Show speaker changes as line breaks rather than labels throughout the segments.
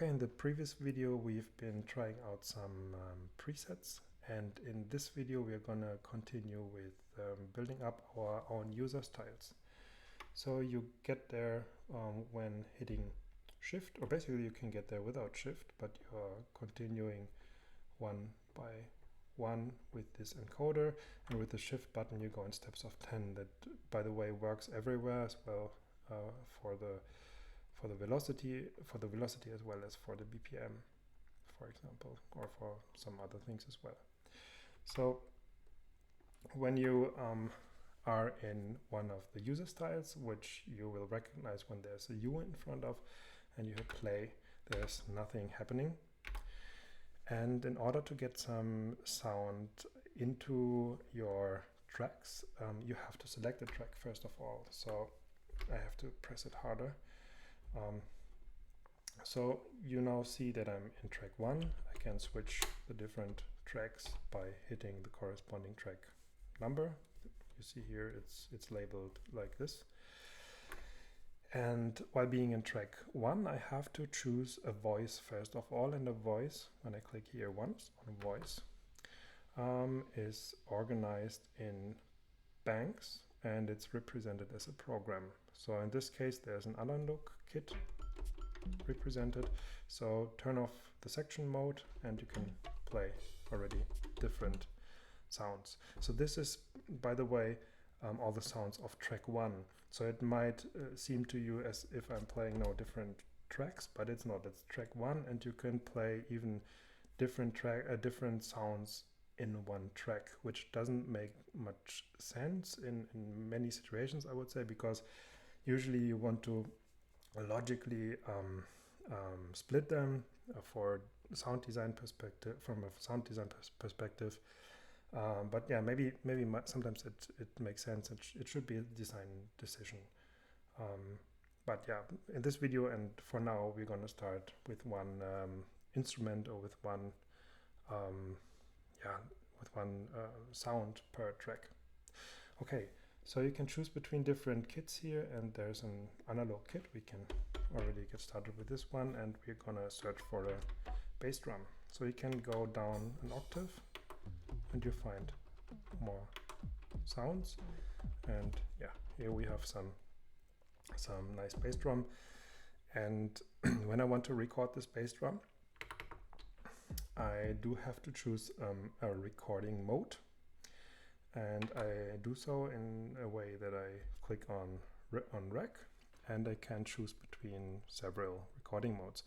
Okay, in the previous video we've been trying out some presets, and in this video we are going to continue with building up our own user styles. So you get there when hitting shift, or basically you can get there without shift, but you are continuing one by one with this encoder, and with the shift button you go in steps of 10. That, by the way, works everywhere as well for the velocity as well as for the BPM, for example, or for some other things as well. So when you are in one of the user styles, which you will recognize when there's a U in front of and you hit play, there's nothing happening. And in order to get some sound into your tracks, you have to select the track first of all. So I have to press it harder. So you now see that I'm in track 1. I can switch the different tracks by hitting the corresponding track number. You see here it's labeled like this. And while being in track 1, I have to choose a voice first of all, and a voice, when I click here once on voice, is organized in banks, and it's represented as a program. So in this case there's an analog kit represented, so turn off the section mode and you can play already different sounds. So this is, by the way, all the sounds of track 1. So it might seem to you as if I'm playing now different tracks, but it's not. It's track 1, and you can play even different sounds in one track, which doesn't make much sense in many situations, I would say, because usually you want to logically split them for sound design perspective, from a sound design perspective. But yeah, maybe sometimes it makes sense. It should be a design decision. But yeah, in this video and for now, we're going to start with one instrument, or with one sound per track. Okay, so you can choose between different kits here, and there's an analog kit. We can already get started with this one, and we're gonna search for a bass drum. So you can go down an octave and you find more sounds, and yeah, here we have some nice bass drum. And when I want to record this bass drum, I do have to choose a recording mode, and I do so in a way that I click on rec, and I can choose between several recording modes.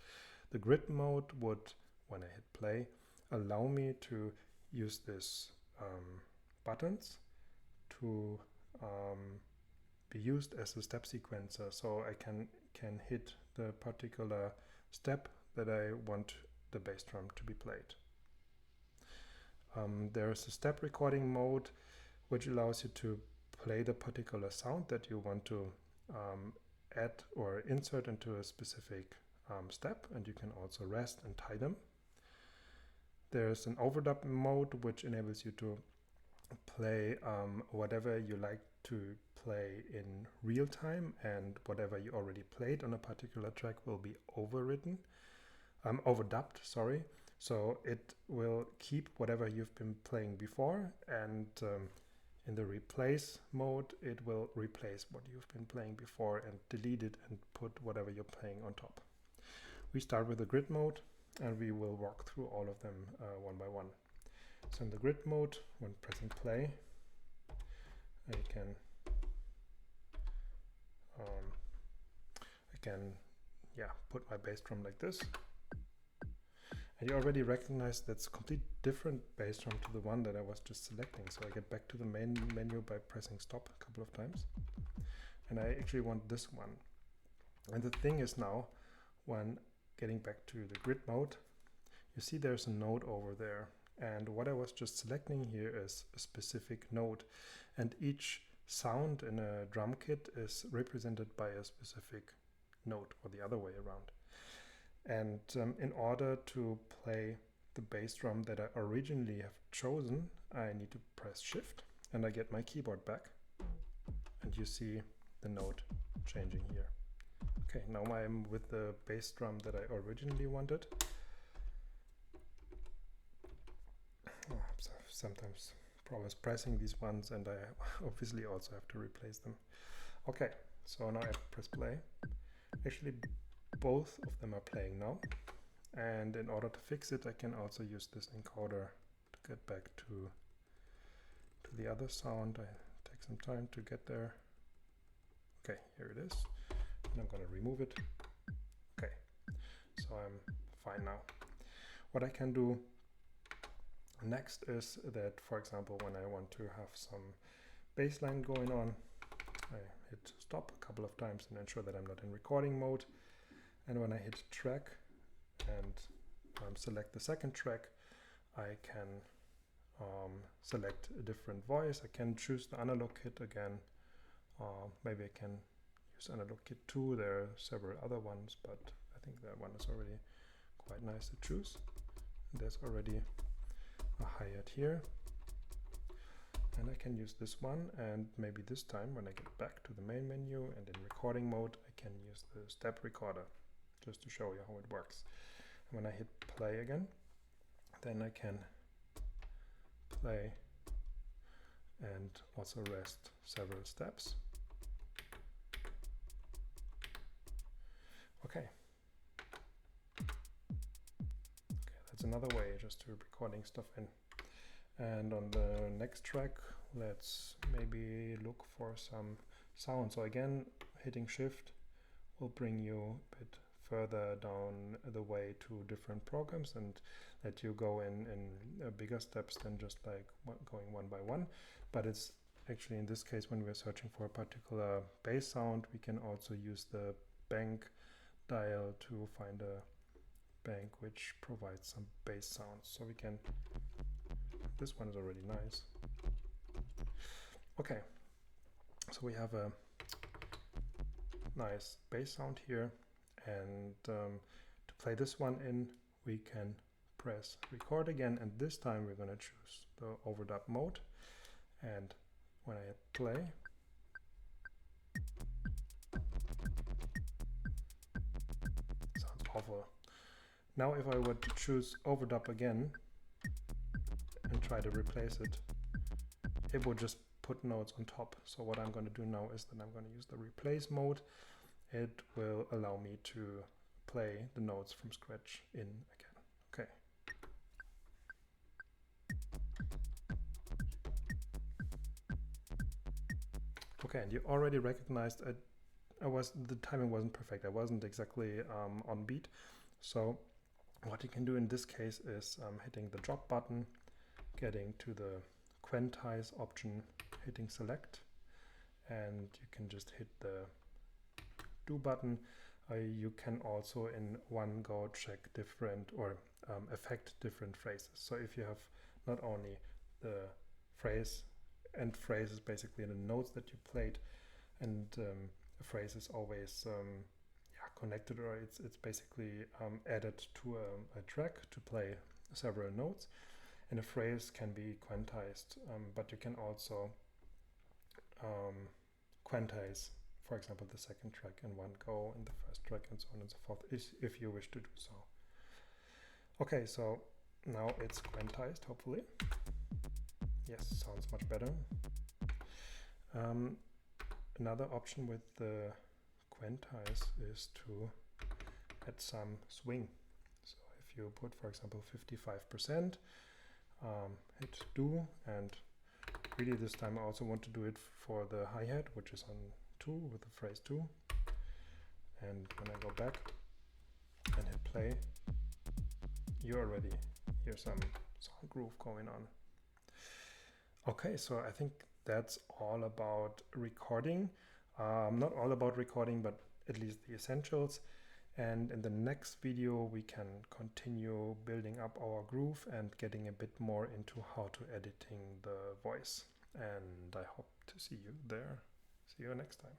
The grid mode would, when I hit play, allow me to use this buttons to be used as a step sequencer, so I can hit the particular step that I want the bass drum to be played. There is a step recording mode, which allows you to play the particular sound that you want to add or insert into a specific step, and you can also rest and tie them. There's an overdub mode, which enables you to play whatever you like to play in real time, and whatever you already played on a particular track will be overdubbed, sorry. So it will keep whatever you've been playing before, and in the replace mode, it will replace what you've been playing before and delete it and put whatever you're playing on top. We start with the grid mode, and we will walk through all of them one by one. So in the grid mode, when pressing play, I can put my bass drum like this. And you already recognize that's a complete different bass drum to the one that I was just selecting. So I get back to the main menu by pressing stop a couple of times. And I actually want this one. And the thing is now, when getting back to the grid mode, you see there's a node over there. And what I was just selecting here is a specific node. And each sound in a drum kit is represented by a specific note, or the other way around. And in order to play the bass drum that I originally have chosen, I need to press shift, and I get my keyboard back, and you see the note changing here. Okay, now I'm with the bass drum that I originally wanted. Oh, so sometimes problems pressing these ones, and I obviously also have to replace them. Okay, so now I press play. Actually, both of them are playing now, and in order to fix it, I can also use this encoder to get back to the other sound. I take some time to get there. Okay, here it is, and I'm going to remove it. Okay, so I'm fine now. What I can do next is that, for example, when I want to have some bass line going on, I hit stop a couple of times and ensure that I'm not in recording mode. And when I hit track and select the second track, I can select a different voice. I can choose the analog kit again. Maybe I can use analog kit 2. There are several other ones, but I think that one is already quite nice to choose. There's already a hi-hat here, and I can use this one, and maybe this time when I get back to the main menu and in recording mode, I can use the step recorder just to show you how it works. And when I hit play again, then I can play and also rest several steps. Okay. That's another way just to recording stuff in. And on the next track, let's maybe look for some sound. So again, hitting shift will bring you a bit further down the way to different programs and let you go in bigger steps than just like going one by one. But it's actually in this case, when we're searching for a particular bass sound, we can also use the bank dial to find a bank which provides some bass sounds. So we can, this one is already nice. Okay, so we have a nice bass sound here, and to play this one in, we can press record again, and this time we're going to choose the overdub mode. And when I hit play, sounds awful. Now if I were to choose overdub again and try to replace it, it would just put notes on top. So what I'm going to do now is that I'm going to use the replace mode. It will allow me to play the notes from scratch in again. Okay. Okay, and you already recognized the timing wasn't perfect. I wasn't exactly on beat. So what you can do in this case is hitting the drop button, getting to the quantize option, hitting select, and you can just hit the do button. You can also in one go check different or affect different phrases. So if you have not only the phrase, and phrase is basically the notes that you played, and a phrase is always connected, or it's basically added to a track to play several notes, and a phrase can be quantized, but you can also quantize, for example, the second track in one go and the first track and so on and so forth, if you wish to do so. Okay, so now it's quantized, hopefully. Yes, sounds much better. Another option with the quantize is to add some swing. So if you put, for example, 55%, hit do, and really this time I also want to do it for the hi-hat, which is on 2 with the phrase 2. And when I go back and hit play, you already hear some sound groove going on. Okay, so I think that's all about recording. Not all about recording, but at least the essentials. And in the next video, we can continue building up our groove and getting a bit more into how to editing the voice. And I hope to see you there. See you next time.